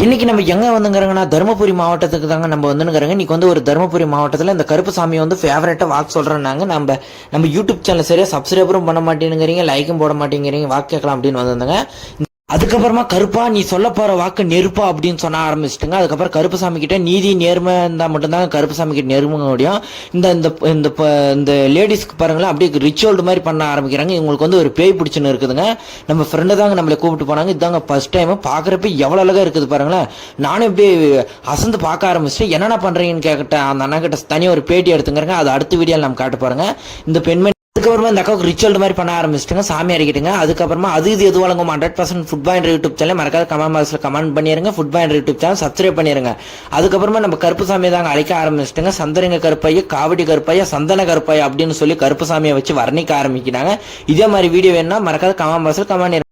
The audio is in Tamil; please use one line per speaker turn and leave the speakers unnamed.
இன்னைக்கு நம்ம எங்க வந்துங்கிறங்கன்னா தருமபுரி மாவட்டத்துக்கு தாங்க நம்ம வந்துங்கிறங்க. இன்னைக்கு வந்து ஒரு தருமபுரி மாவட்டத்தில் இந்த கருப்பு சாமி வந்து ஃபேவரட்டா வாக்கு சொல்றேன்னாங்க. நம்ம யூடியூப் சேனல் சரியா சப்ஸ்கிரைபரும் பண்ண மாட்டேங்கிறீங்க, லைக்கும் போட மாட்டேங்கிறீங்க, வாக்கு கேட்கலாம் அப்படின்னு வந்திருந்தாங்க. அதுக்கப்புறமா கருப்பா நீ சொல்ல போற வாக்கு நெருப்பா அப்படின்னு சொன்ன ஆரம்பிச்சிட்டுங்க. அதுக்கப்புறம் கருப்புசாமி கிட்ட நீதி நேர்மை இருந்தா மட்டும்தான் கருப்புசாமி கிட்ட நெருங்க முடியும். இந்த இந்த இந்த இந்த லேடிஸ்க்கு பாருங்களேன், அப்படியே ரிச்சுவல் மாதிரி பண்ண ஆரம்பிக்கிறாங்க. இவங்களுக்கு வந்து ஒரு பேய் பிடிச்சுன்னு இருக்குதுங்க. நம்ம ஃப்ரெண்டு தாங்க நம்மளை கூப்பிட்டு போனாங்க. இதாங்க ஃபர்ஸ்ட் டைம் பாக்குறப்ப எவ்வளவு அழகா இருக்குது பாருங்களேன். நானும் இப்படி அசந்து பார்க்க ஆரம்பிச்சிட்டு என்னென்ன பண்றீங்கன்னு கேட்டேன். அந்த அண்ணா கிட்ட தனியாக ஒரு பேட்டி எடுத்துங்கிறங்க. அது அடுத்த வீடியோவில் நம்ம காட்ட பாருங்க. இந்த பெண்மணி அதுக்கப்புறமா இந்த அக்காவுக்கு ரிச்சுவல் மாதிரி பண்ண ஆரம்பிச்சிட்டுங்க, சாமி அறிக்கிட்டுங்க. அதுக்கப்புறமா அது இது எது வழங்கும் 100% ஃபுட் பாயிண்ட் யூடியூப் சேனல் மறக்காத கமெண்ட் பாக்ஸ்ல கமெண்ட் பண்ணிருங்க. Food point YouTube channel subscribe பண்ணிருங்க. அதுக்கப்புறமா நம்ம கருப்பு சாமியை தாங்க அழைக்க ஆரம்பிச்சிட்டுங்க. சந்தரங்க கருப்பையா, காவடி கருப்பையா, சந்தன கருப்பையா அப்படின்னு சொல்லி கருப்பு சாமியை வச்சு வர்ணிக்க ஆரம்பிக்கிறாங்க. இதே மாதிரி வீடியோ வேணும்னா மறக்காத கமெண்ட் பாக்ஸ்ல கமெண்ட்